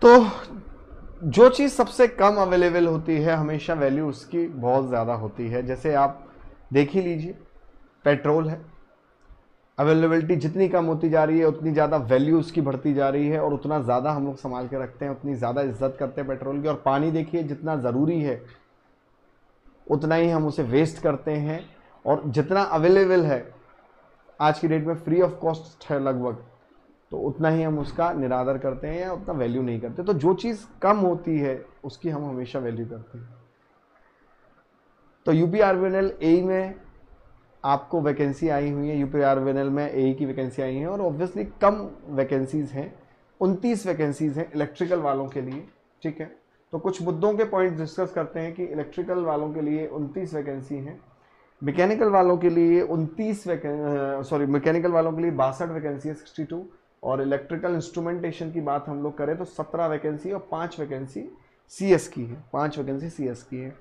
तो जो चीज़ सबसे कम अवेलेबल होती है हमेशा वैल्यू उसकी बहुत ज़्यादा होती है। जैसे आप देख ही लीजिए, पेट्रोल है, अवेलेबिलिटी जितनी कम होती जा रही है उतनी ज़्यादा वैल्यू उसकी बढ़ती जा रही है और उतना ज़्यादा हम लोग संभाल के रखते हैं, उतनी ज़्यादा इज्जत करते हैं पेट्रोल की। और पानी देखिए, जितना ज़रूरी है उतना ही हम उसे वेस्ट करते हैं, और जितना अवेलेबल है आज की डेट में फ्री ऑफ कॉस्ट है लगभग, तो उतना ही हम उसका निरादर करते हैं या उतना वैल्यू नहीं करते। तो जो चीज़ कम होती है उसकी हम हमेशा वैल्यू करते हैं। तो यूपीआरवीएनएल ए में आपको वैकेंसी आई हुई है, यूपीआरवीएनएल में ए की वैकेंसी आई है और ऑब्वियसली कम वैकेंसीज हैं, 29 वैकेंसीज हैं इलेक्ट्रिकल वालों के लिए। ठीक है, तो कुछ मुद्दों के पॉइंट डिस्कस करते हैं कि इलेक्ट्रिकल वालों के लिए 29 वैकेंसी हैं, मैकेनिकल वालों के लिए 62 वैकेंसी है, 62। और इलेक्ट्रिकल इंस्ट्रूमेंटेशन की बात हम लोग करें तो 17 वैकेंसी और 5 वैकेंसी सीएस की है, 5 वैकेंसी सीएस की है।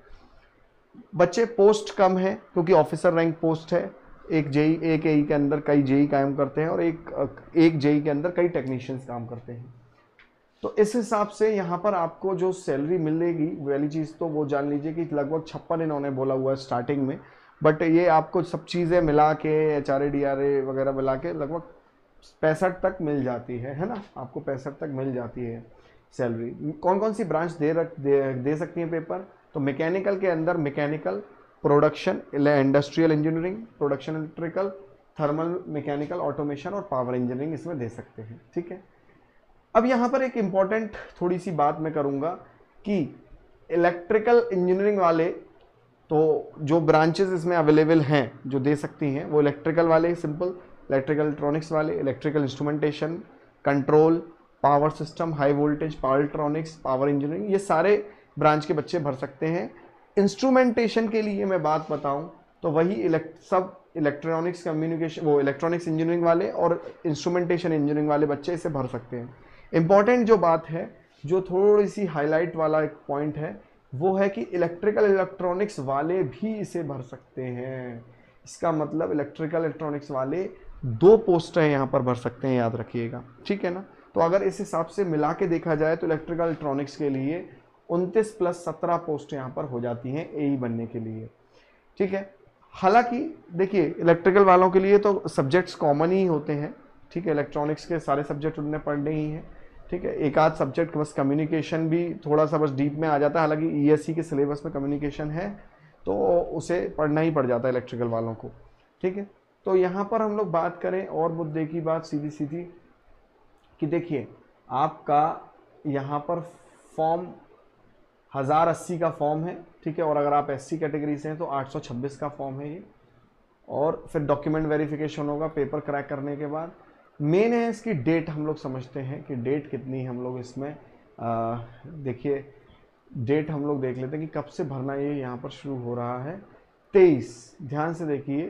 बच्चे पोस्ट कम है क्योंकि ऑफिसर रैंक पोस्ट है, एक एई के अंदर कई जेई काम करते हैं और एक जेई के अंदर कई टेक्नीशियंस काम करते हैं। तो इस हिसाब से यहाँ पर आपको जो सैलरी मिलेगी वाली चीज़ तो वो जान लीजिए कि लगभग 56 इन्होंने बोला हुआ है स्टार्टिंग में, बट ये आपको सब चीज़ें मिला के HRA DRA वगैरह मिला के लगभग 65 तक मिल जाती है ना, आपको 65 तक मिल जाती है सैलरी। कौन कौन सी ब्रांच दे सकती है पेपर? तो मैकेनिकल के अंदर mechanical, production industrial engineering, production electrical, thermal mechanical, automation और पावर इंजीनियरिंग इसमें दे सकते हैं। ठीक है, अब यहाँ पर एक इम्पॉर्टेंट थोड़ी सी बात मैं करूँगा कि इलेक्ट्रिकल इंजीनियरिंग वाले तो जो ब्रांचेस इसमें अवेलेबल हैं जो दे सकती हैं वो इलेक्ट्रिकल वाले, सिंपल इलेक्ट्रिकल इलेक्ट्रॉनिक्स वाले, electrical instrumentation, control, power system, high voltage, power electronics, power engineering, ये सारे ब्रांच के बच्चे भर सकते हैं। इंस्ट्रूमेंटेशन के लिए मैं बात बताऊं तो वही सब इलेक्ट्रॉनिक्स कम्युनिकेशन, वो इलेक्ट्रॉनिक्स इंजीनियरिंग वाले और इंस्ट्रूमेंटेशन इंजीनियरिंग वाले बच्चे इसे भर सकते हैं। इंपॉर्टेंट जो बात है, जो थोड़ी सी हाईलाइट वाला एक पॉइंट है, वो है कि इलेक्ट्रिकल इलेक्ट्रॉनिक्स वाले भी इसे भर सकते हैं। इसका मतलब इलेक्ट्रिकल इलेक्ट्रॉनिक्स वाले 2 पोस्ट हैं यहाँ पर भर सकते हैं, याद रखिएगा। ठीक है ना, तो अगर इस हिसाब से मिला के देखा जाए तो इलेक्ट्रिकल इलेक्ट्रॉनिक्स के लिए 29 + 17 पोस्ट यहाँ पर हो जाती हैं एई बनने के लिए। ठीक है, हालांकि देखिए इलेक्ट्रिकल वालों के लिए तो सब्जेक्ट्स कॉमन ही होते हैं। ठीक है, इलेक्ट्रॉनिक्स के सारे सब्जेक्ट उन्हें पढ़ने ही हैं। ठीक है, एक आध सब्जेक्ट बस कम्युनिकेशन भी थोड़ा सा बस डीप में आ जाता है, हालांकि ईएससी के सिलेबस में कम्युनिकेशन है तो उसे पढ़ना ही पड़ जाता है इलेक्ट्रिकल वालों को। ठीक है, तो यहाँ पर हम लोग बात करें और मुद्दे की बात सीधी सीधी कि देखिए आपका यहाँ पर फॉर्म 1080 का फॉर्म है। ठीक है, और अगर आप SC कैटेगरी से हैं तो 826 का फॉर्म है ये, और फिर डॉक्यूमेंट वेरिफिकेशन होगा पेपर क्रैक करने के बाद। मेन है इसकी डेट, हम लोग समझते हैं कि डेट कितनी हम लोग इसमें देखिए डेट हम लोग देख लेते हैं कि कब से भरना ये यहाँ पर शुरू हो रहा है। 23, ध्यान से देखिए,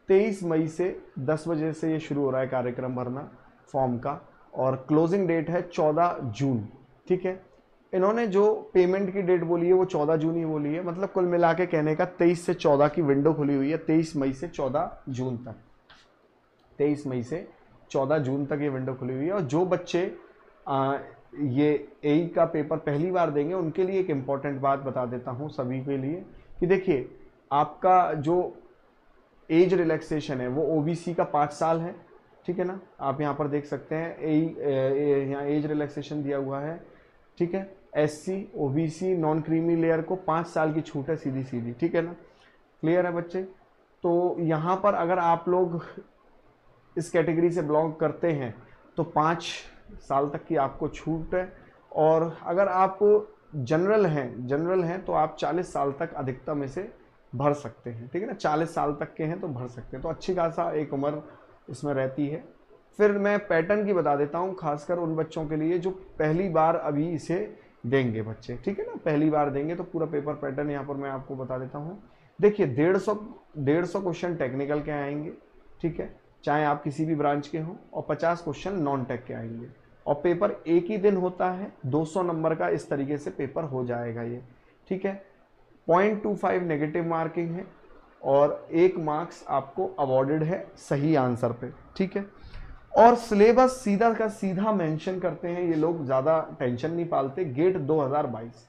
23 मई से 10 बजे से ये शुरू हो रहा है कार्यक्रम भरना फॉर्म का, और क्लोजिंग डेट है 14 जून। ठीक है, इन्होंने जो पेमेंट की डेट बोली है वो 14 जून ही बोली है, मतलब कुल मिला के कहने का 23 से 14 की विंडो खुली हुई है, 23 मई से 14 जून तक, 23 मई से 14 जून तक ये विंडो खुली हुई है। और जो बच्चे ये एई का पेपर पहली बार देंगे उनके लिए एक इम्पॉर्टेंट बात बता देता हूँ सभी के लिए कि देखिए आपका जो एज रिलैक्सेशन है वो ओबीसी का 5 साल है। ठीक है ना, आप यहाँ पर देख सकते हैं यहाँ एज रिलैक्सेशन दिया हुआ है। ठीक है, SC OBC non creamy layer को 5 साल की छूट है सीधी सीधी। ठीक है ना, क्लियर है बच्चे? तो यहाँ पर अगर आप लोग इस कैटेगरी से बिलोंग करते हैं तो 5 साल तक की आपको छूट है, और अगर आप जनरल हैं तो आप 40 साल तक अधिकतम इसे भर सकते हैं। ठीक है ना, 40 साल तक के हैं तो भर सकते हैं, तो अच्छी खासा एक उम्र इसमें रहती है। फिर मैं पैटर्न की बता देता हूँ, खासकर उन बच्चों के लिए जो पहली बार अभी इसे देंगे बच्चे। ठीक है ना, पहली बार देंगे तो पूरा पेपर पैटर्न यहाँ पर मैं आपको बता देता हूँ। देखिए 150 क्वेश्चन टेक्निकल के आएंगे। ठीक है, चाहे आप किसी भी ब्रांच के हों, और 50 क्वेश्चन नॉन टेक के आएंगे, और पेपर एक ही दिन होता है, 200 नंबर का इस तरीके से पेपर हो जाएगा ये। ठीक है, 0.25 नेगेटिव मार्किंग है और 1 मार्क्स आपको अवॉर्डेड है सही आंसर पे। ठीक है, और सिलेबस सीधा का सीधा मेंशन करते हैं ये लोग, ज़्यादा टेंशन नहीं पालते। गेट 2022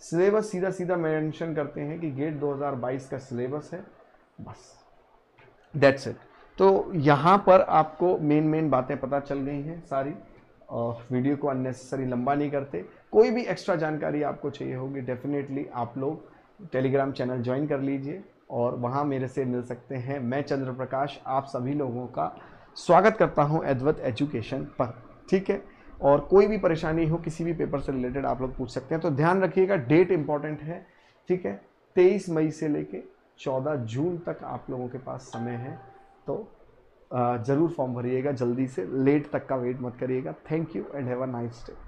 सिलेबस सीधा सीधा मेंशन करते हैं कि गेट 2022 का सिलेबस है, बस दैट्स इट। तो यहाँ पर आपको मेन बातें पता चल गई हैं सारी, और वीडियो को अननेसेसरी लंबा नहीं करते। कोई भी एक्स्ट्रा जानकारी आपको चाहिए होगी डेफिनेटली आप लोग टेलीग्राम चैनल ज्वाइन कर लीजिए और वहाँ मेरे से मिल सकते हैं। मैं चंद्र प्रकाश आप सभी लोगों का स्वागत करता हूँ अद्वैत एजुकेशन पर, ठीक है। और कोई भी परेशानी हो किसी भी पेपर से रिलेटेड आप लोग पूछ सकते हैं। तो ध्यान रखिएगा, डेट इंपॉर्टेंट है, ठीक है। 23 मई से लेके 14 जून तक आप लोगों के पास समय है, तो ज़रूर फॉर्म भरिएगा जल्दी से, लेट तक का वेट मत करिएगा। Thank you and have a nice day.